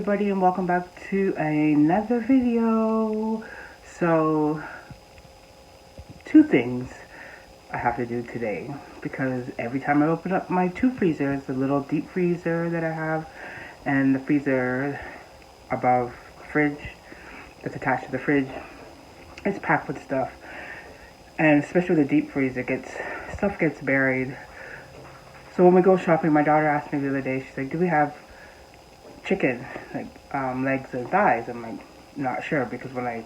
everybody, and welcome back to another video. So, two things I have to do today, because every time I open up my two freezers, the little deep freezer that I have and the freezer above the fridge that's attached to the fridge, it's packed with stuff. And especially the deep freezer, stuff gets buried. So when we go shopping, my daughter asked me the other day, she's like, do we have chicken, like legs and thighs? I'm like, not sure, because when I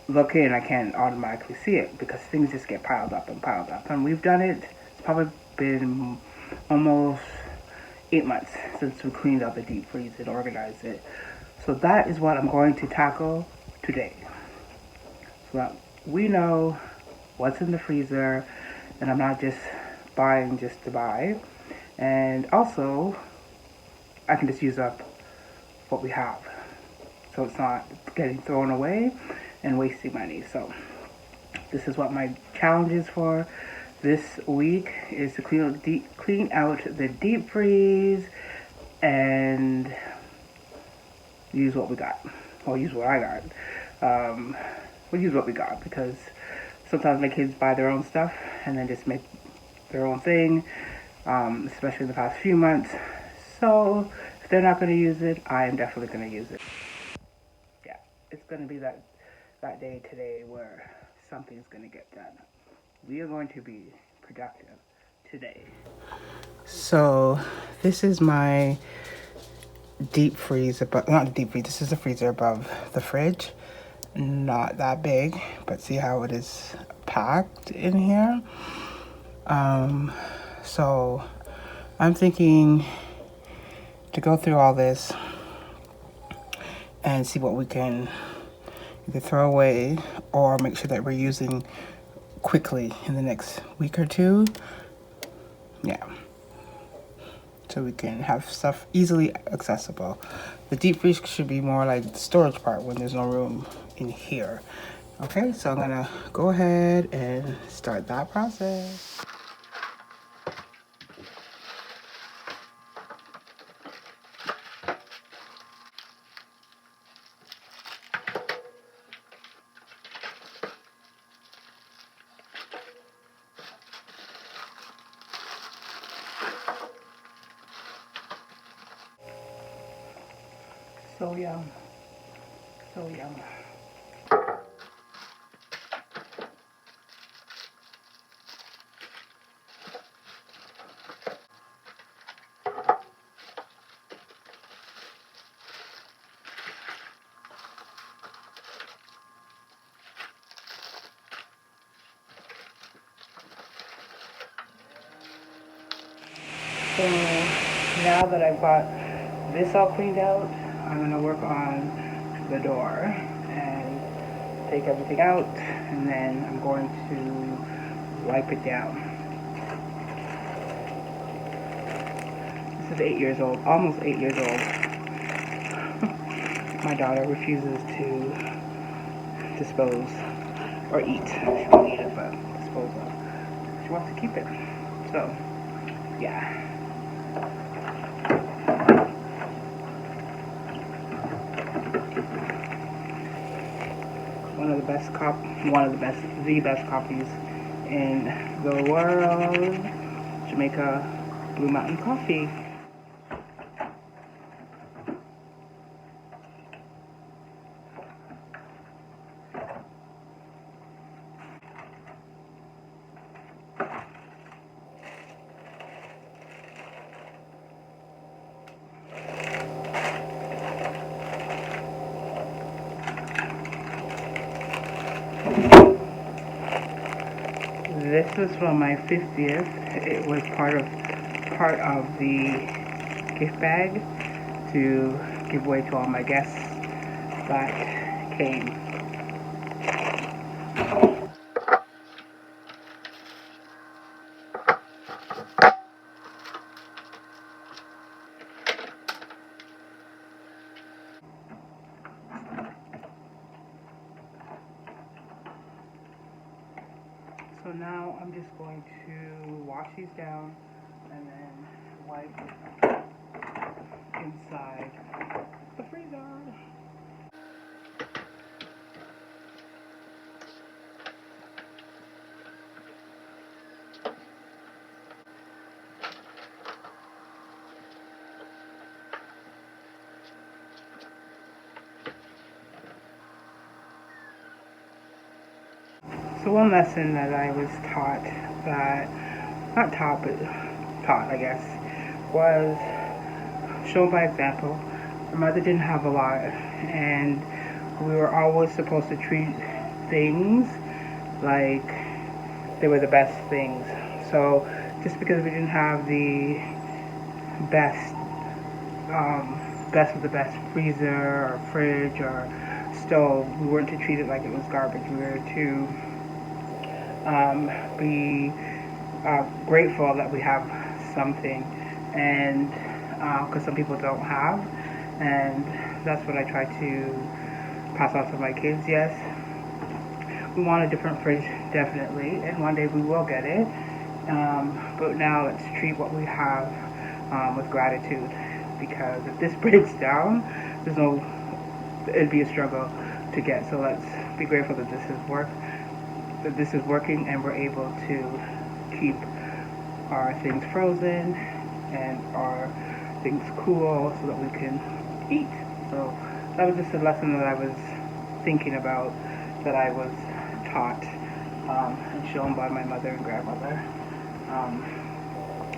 look in, I can't automatically see it because things just get piled up and piled up. And we've done it. It's probably been almost 8 months since we cleaned out the deep freeze and organized it. So that is what I'm going to tackle today, so that we know what's in the freezer and I'm not just buying just to buy. And also, I can just use up what we have, so it's not getting thrown away and wasting money. So this is what my challenge is for this week, is to clean out the deep freeze and use what we got. Or use what I got. We'll use what we got, because sometimes my kids buy their own stuff and then just make their own thing, especially in the past few months. So if they're not going to use it, I am definitely going to use it. Yeah, it's going to be that day today where something's going to get done. We are going to be productive today. So this is my deep freeze, not the deep freeze, this is the freezer above the fridge. Not that big, but see how it is packed in here. So I'm thinking to go through all this and see what we can either throw away or make sure that we're using quickly in the next week or two. Yeah. So we can have stuff easily accessible. The deep freeze should be more like the storage part when there's no room in here. Okay, so I'm gonna go ahead and start that process. So yum. So yum. So now that I've got this all cleaned out, I'm gonna work on the door and take everything out, and then I'm going to wipe it down. This is 8 years old, almost 8 years old. My daughter refuses to dispose or eat. She won't eat it, but dispose of. She wants to keep it. So, yeah. The best coffees in the world, Jamaica Blue Mountain Coffee. This is from my 50th. It was part of the gift bag to give away to all my guests that came. So now I'm just going to wash these down and then wipe inside the freezer. So one lesson that I was taught that, not taught, but taught, I guess, was shown by example. My mother didn't have a lot, and we were always supposed to treat things like they were the best things. So just because we didn't have the best, best of the best freezer or fridge or stove, we weren't to treat it like it was garbage. We were to be grateful that we have something, and because some people don't have, and that's what I try to pass on to my kids. Yes, we want a different fridge, definitely, and one day we will get it, but now let's treat what we have with gratitude, because if this breaks down, it'd be a struggle to get. So let's be grateful that this is working, and we're able to keep our things frozen and our things cool so that we can eat. So that was just a lesson that I was thinking about, that I was taught and shown by my mother and grandmother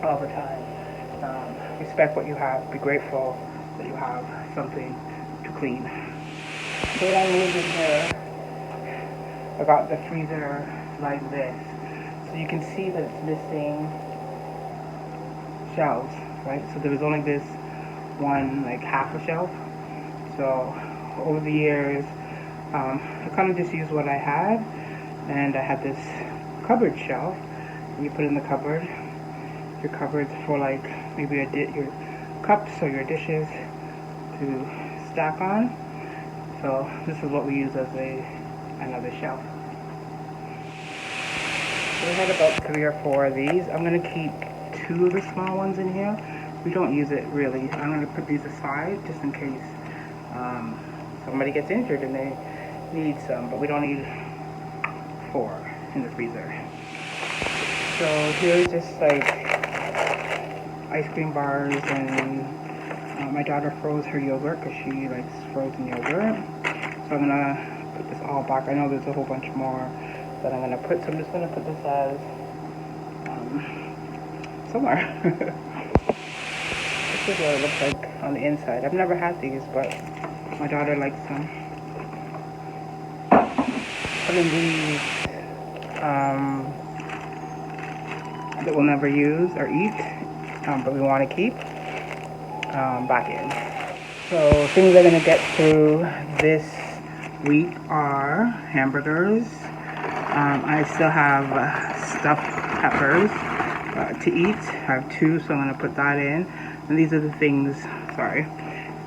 all the time. Respect what you have. Be grateful that you have something to clean. So when I moved in here, I got the freezer like this. So you can see that it's missing shelves, right? So there was only this one, like half a shelf. So over the years, I kind of just used what I had, and I had this cupboard shelf. And you put in the cupboard, your cupboards for like maybe your cups or your dishes to stack on. So this is what we use as another shelf. So we had about 3 or 4 of these. I'm going to keep 2 of the small ones in here. We don't use it really. I'm going to put these aside just in case somebody gets injured and they need some, but we don't need 4 in the freezer. So here's just like ice cream bars, and my daughter froze her yogurt because she likes frozen yogurt. So I'm going to put this all back. I know there's a whole bunch more that I'm going to put, so I'm just going to put this as somewhere. This is what it looks like on the inside. I've never had these, but my daughter likes them. Putting these that we'll never use or eat, but we want to keep back in. So things I'm going to get through this week are hamburgers. I still have stuffed peppers to eat. I have 2, so I'm going to put that in. And these are the things,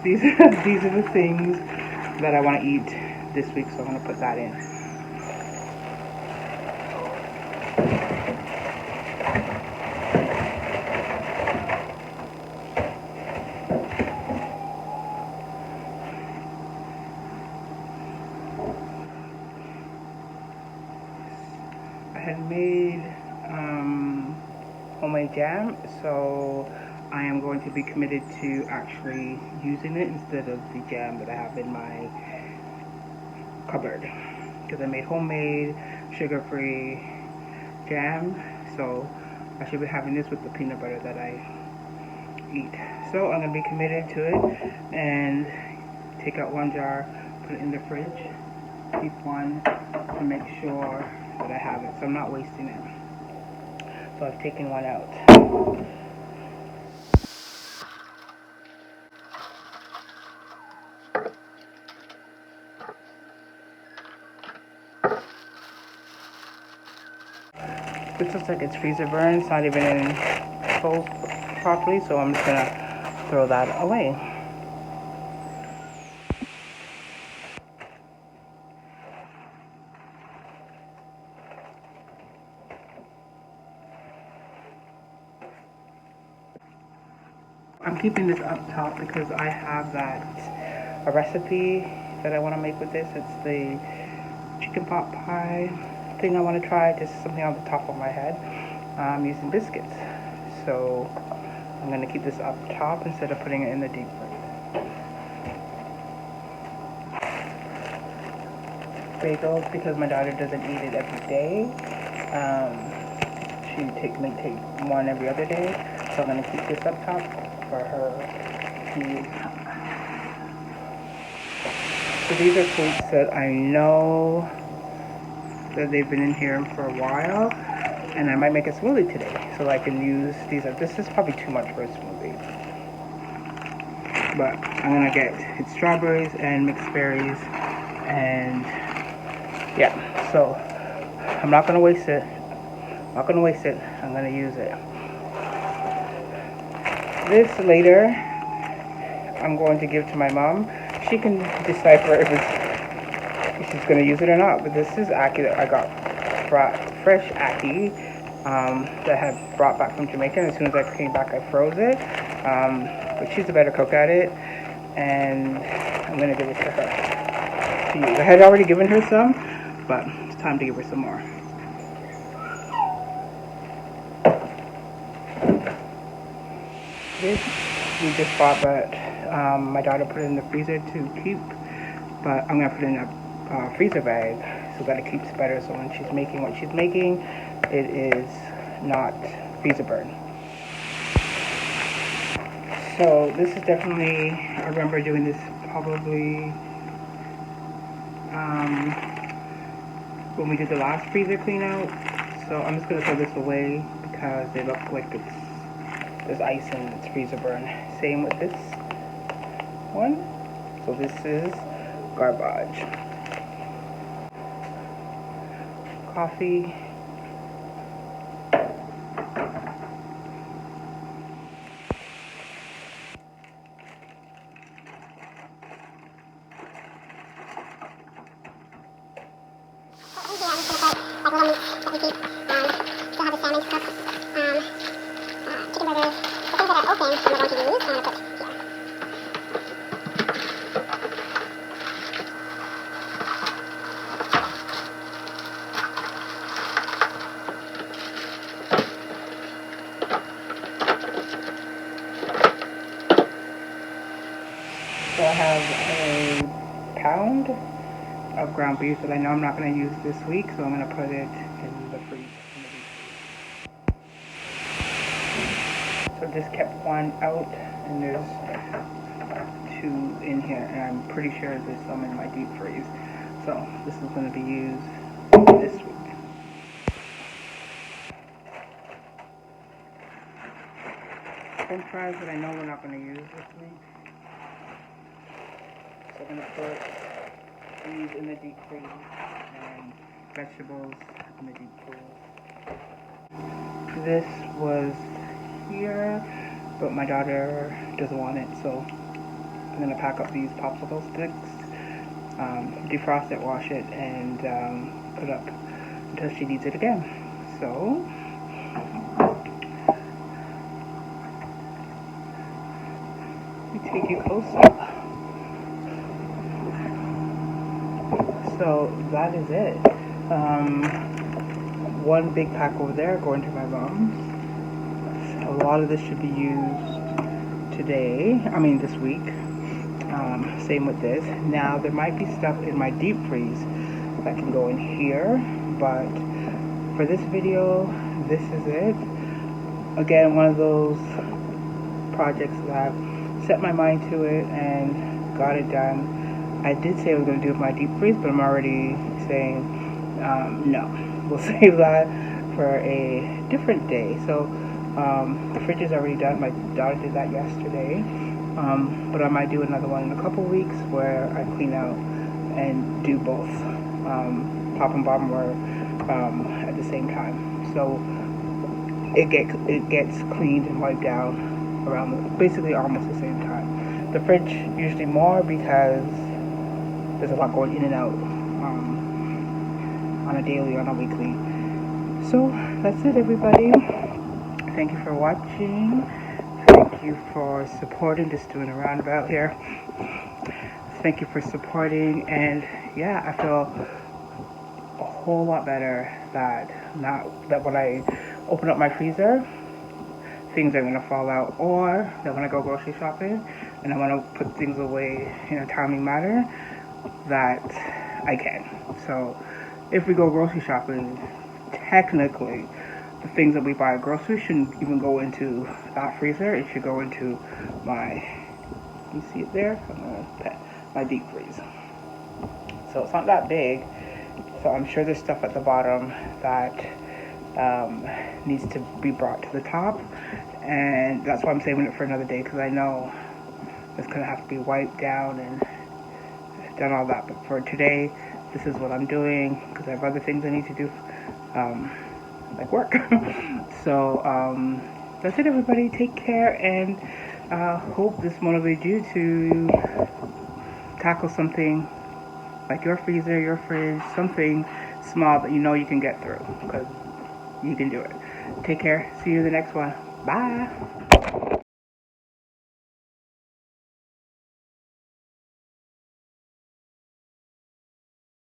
these are the things that I want to eat this week, so I'm going to put that in. I had made homemade jam, so I am going to be committed to actually using it instead of the jam that I have in my cupboard, because I made homemade sugar-free jam, so I should be having this with the peanut butter that I eat. So I'm going to be committed to it and take out 1 jar, put it in the fridge, keep 1 to make sure that I have it, so I'm not wasting it. So I've taken 1 out. This looks like it's freezer burned. It's not even in full properly, so I'm just gonna throw that away. I'm keeping this up top because I have a recipe that I want to make with this. It's the chicken pot pie thing I want to try. Just something on the top of my head. I'm using biscuits. So I'm going to keep this up top instead of putting it in the deep fridge. Bagels, because my daughter doesn't eat it every day. She may take one every other day. So I'm going to keep this up top for her to use. So these are fruits that I know that they've been in here for a while. And I might make a smoothie today. So I can use these. This is probably too much for a smoothie. But I'm going to get strawberries and mixed berries. And yeah, so I'm not going to waste it. I'm going to use it. This later, I'm going to give to my mom. She can decipher if she's going to use it or not. But this is ackee that I got fresh ackee that I had brought back from Jamaica. And as soon as I came back, I froze it. But she's a better cook at it. And I'm going to give it to her to use. I had already given her some, but it's time to give her some more. This we just bought, but my daughter put it in the freezer to keep, but I'm going to put it in a freezer bag so that it keeps better, so when she's making what she's making, it is not freezer burn. So this is definitely, I remember doing this probably when we did the last freezer clean out. So I'm just going to throw this away because they look like there's ice and it's freezer burn. Same with this one. So this is garbage. Coffee. So I have a pound of ground beef that I know I'm not going to use this week, so I'm going to put it in the freezer. So I just kept one out, and there's two in here, and I'm pretty sure there's some in my deep freeze. So this is going to be used this week. French fries that I know we're not going to use this week. So I'm going to put these in the deep freeze and vegetables in the deep freeze. This was here, but my daughter doesn't want it, so I'm going to pack up these popsicle sticks, defrost it, wash it, and put up until she needs it again. So let me take you closer. So that is it. One big pack over there going to my mom's. A lot of this should be used this week. Same with this. Now there might be stuff in my deep freeze that can go in here, but for this video, this is it. Again, one of those projects that I've set my mind to it and got it done. I did say I was going to do my deep freeze, but I'm already saying no. We'll save that for a different day. So the fridge is already done. My daughter did that yesterday. But I might do another one in a couple weeks where I clean out and do both top and bottom were at the same time. So it gets cleaned and wiped down around basically almost the same time. The fridge usually more because there's a lot going in and out on a daily, on a weekly. So that's it, everybody. Thank you for watching. Thank you for supporting. Just doing a roundabout here. Thank you for supporting, and yeah, I feel a whole lot better that when I open up my freezer, things are gonna fall out, or that when I go grocery shopping and I want to put things away in a timely manner, that I can. So if we go grocery shopping, technically the things that we buy at groceries shouldn't even go into that freezer. It should go into you see it there? My deep freeze. So it's not that big. So I'm sure there's stuff at the bottom that needs to be brought to the top. And that's why I'm saving it for another day, because I know it's going to have to be wiped down and done all that. But for today, this is what I'm doing, because I have other things I need to do, like work. So that's it, everybody. Take care, and hope this motivated you to tackle something like your freezer, your fridge, something small that you know you can get through, because you can do it. Take care. See you in the next one. Bye.